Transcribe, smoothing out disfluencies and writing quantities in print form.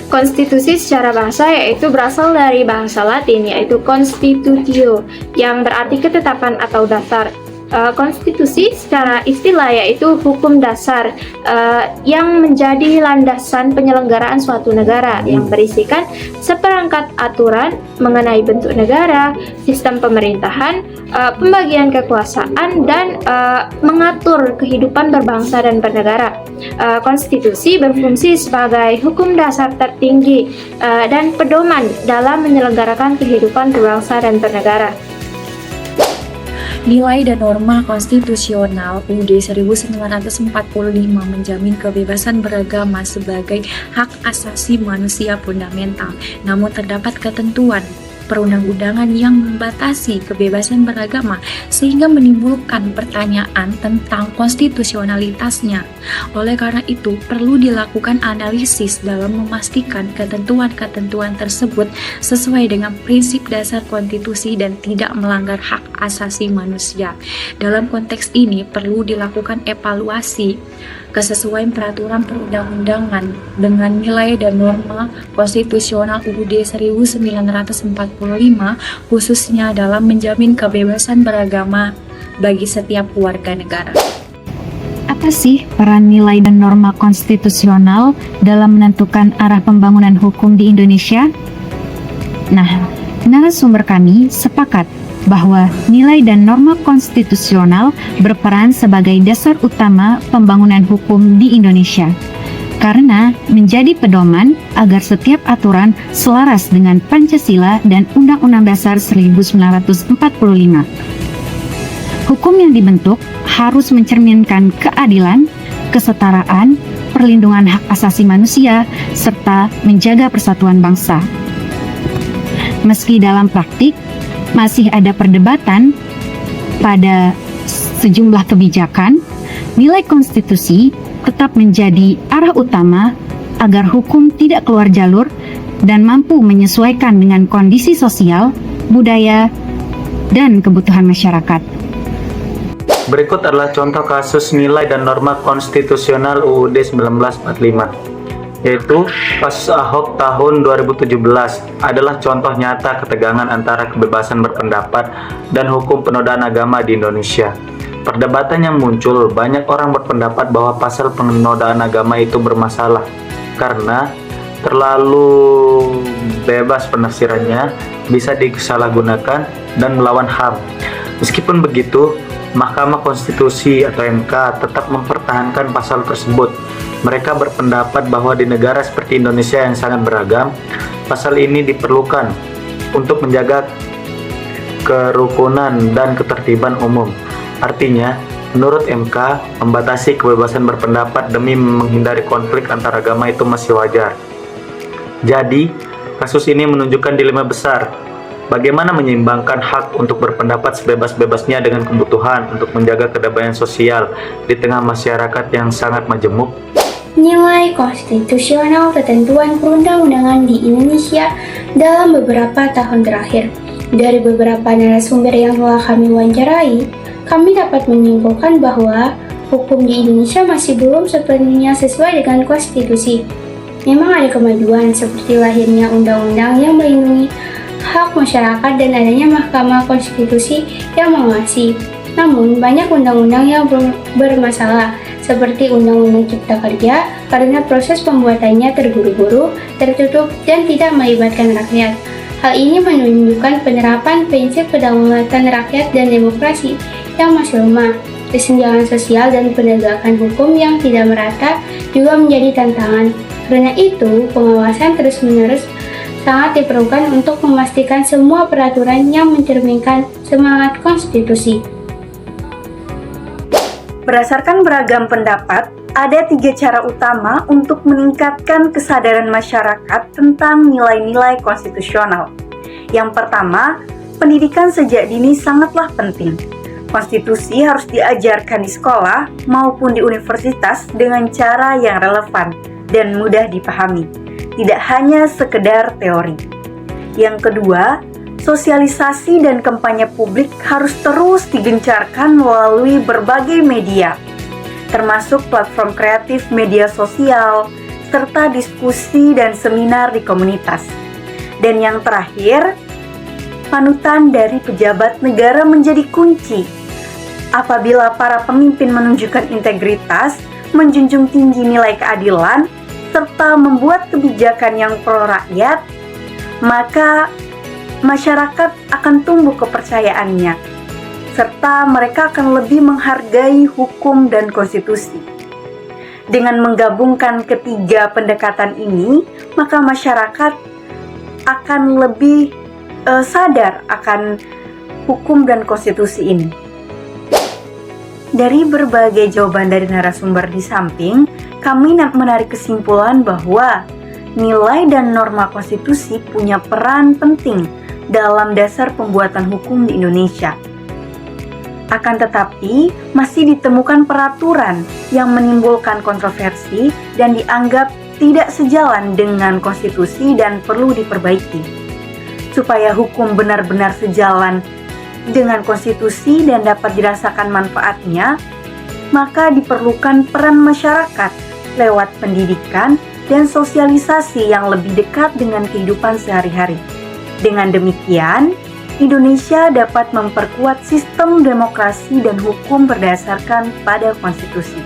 Konstitusi secara bahasa yaitu berasal dari bahasa Latin yaitu constitutio yang berarti ketetapan atau dasar. Konstitusi secara istilah yaitu hukum dasar yang menjadi landasan penyelenggaraan suatu negara yang berisikan seperangkat aturan mengenai bentuk negara, sistem pemerintahan, pembagian kekuasaan, dan mengatur kehidupan berbangsa dan bernegara. Konstitusi berfungsi sebagai hukum dasar tertinggi dan pedoman dalam menyelenggarakan kehidupan berbangsa dan bernegara. Nilai dan norma konstitusional UUD 1945 menjamin kebebasan beragama sebagai hak asasi manusia fundamental. Namun terdapat ketentuan perundang-undangan yang membatasi kebebasan beragama sehingga menimbulkan pertanyaan tentang konstitusionalitasnya. Oleh karena itu, perlu dilakukan analisis dalam memastikan ketentuan-ketentuan tersebut sesuai dengan prinsip dasar konstitusi dan tidak melanggar hak asasi manusia. Dalam konteks ini, perlu dilakukan evaluasi kesesuaian peraturan perundang-undangan dengan nilai dan norma konstitusional UUD 1945 khususnya dalam menjamin kebebasan beragama bagi setiap warga negara. Apa sih peran nilai dan norma konstitusional dalam menentukan arah pembangunan hukum di Indonesia? Nah, narasumber kami sepakat bahwa nilai dan norma konstitusional berperan sebagai dasar utama pembangunan hukum di Indonesia, karena menjadi pedoman agar setiap aturan selaras dengan Pancasila dan Undang-Undang Dasar 1945. Hukum yang dibentuk harus mencerminkan keadilan, kesetaraan, perlindungan hak asasi manusia, serta menjaga persatuan bangsa. Meski dalam praktik masih ada perdebatan pada sejumlah kebijakan, nilai konstitusi tetap menjadi arah utama agar hukum tidak keluar jalur dan mampu menyesuaikan dengan kondisi sosial, budaya, dan kebutuhan masyarakat. Berikut adalah contoh kasus nilai dan norma konstitusional UUD 1945. Yaitu kasus Ahok tahun 2017 adalah contoh nyata ketegangan antara kebebasan berpendapat dan hukum penodaan agama di Indonesia. Perdebatan yang muncul, banyak orang berpendapat bahwa pasal penodaan agama itu bermasalah karena terlalu bebas penafsirannya, bisa disalahgunakan dan melawan HAM. Meskipun begitu, Mahkamah Konstitusi atau MK tetap mempertahankan pasal tersebut. Mereka berpendapat bahwa di negara seperti Indonesia yang sangat beragam, pasal ini diperlukan untuk menjaga kerukunan dan ketertiban umum. Artinya, menurut MK, membatasi kebebasan berpendapat demi menghindari konflik antar agama itu masih wajar. Jadi, kasus ini menunjukkan dilema besar. Bagaimana menyeimbangkan hak untuk berpendapat sebebas-bebasnya dengan kebutuhan untuk menjaga kedamaian sosial di tengah masyarakat yang sangat majemuk? Nilai konstitusional ketentuan perundang-undangan di Indonesia dalam beberapa tahun terakhir. Dari beberapa narasumber yang telah kami wawancarai, kami dapat menyimpulkan bahwa hukum di Indonesia masih belum sepenuhnya sesuai dengan konstitusi. Memang ada kemajuan seperti lahirnya undang-undang yang melindungi hak masyarakat dan adanya Mahkamah Konstitusi yang mengawasi. Namun, banyak undang-undang yang bermasalah, seperti Undang-Undang Cipta Kerja, karena proses pembuatannya terburu-buru, tertutup, dan tidak melibatkan rakyat. Hal ini menunjukkan penerapan prinsip kedaulatan rakyat dan demokrasi yang masih lemah. Kesenjangan sosial dan penegakan hukum yang tidak merata juga menjadi tantangan. Karena itu, pengawasan terus-menerus sangat diperlukan untuk memastikan semua peraturan yang mencerminkan semangat konstitusi. Berdasarkan beragam pendapat, ada 3 cara utama untuk meningkatkan kesadaran masyarakat tentang nilai-nilai konstitusional. Yang pertama, pendidikan sejak dini sangatlah penting. Konstitusi harus diajarkan di sekolah maupun di universitas dengan cara yang relevan dan mudah dipahami, tidak hanya sekedar teori. Yang kedua, sosialisasi dan kampanye publik harus terus digencarkan melalui berbagai media, termasuk platform kreatif media sosial, serta diskusi dan seminar di komunitas. Dan yang terakhir, panutan dari pejabat negara menjadi kunci. Apabila para pemimpin menunjukkan integritas, menjunjung tinggi nilai keadilan, serta membuat kebijakan yang pro rakyat, maka masyarakat akan tumbuh kepercayaannya, serta mereka akan lebih menghargai hukum dan konstitusi. Dengan menggabungkan ketiga pendekatan ini, maka masyarakat akan lebih sadar akan hukum dan konstitusi ini. Dari berbagai jawaban dari narasumber di samping, kami menarik kesimpulan bahwa nilai dan norma konstitusi punya peran penting dalam dasar pembuatan hukum di Indonesia. Akan tetapi, masih ditemukan peraturan yang menimbulkan kontroversi dan dianggap tidak sejalan dengan konstitusi dan perlu diperbaiki. Supaya hukum benar-benar sejalan dengan konstitusi dan dapat dirasakan manfaatnya, maka diperlukan peran masyarakat lewat pendidikan dan sosialisasi yang lebih dekat dengan kehidupan sehari-hari. Dengan demikian, Indonesia dapat memperkuat sistem demokrasi dan hukum berdasarkan pada konstitusi.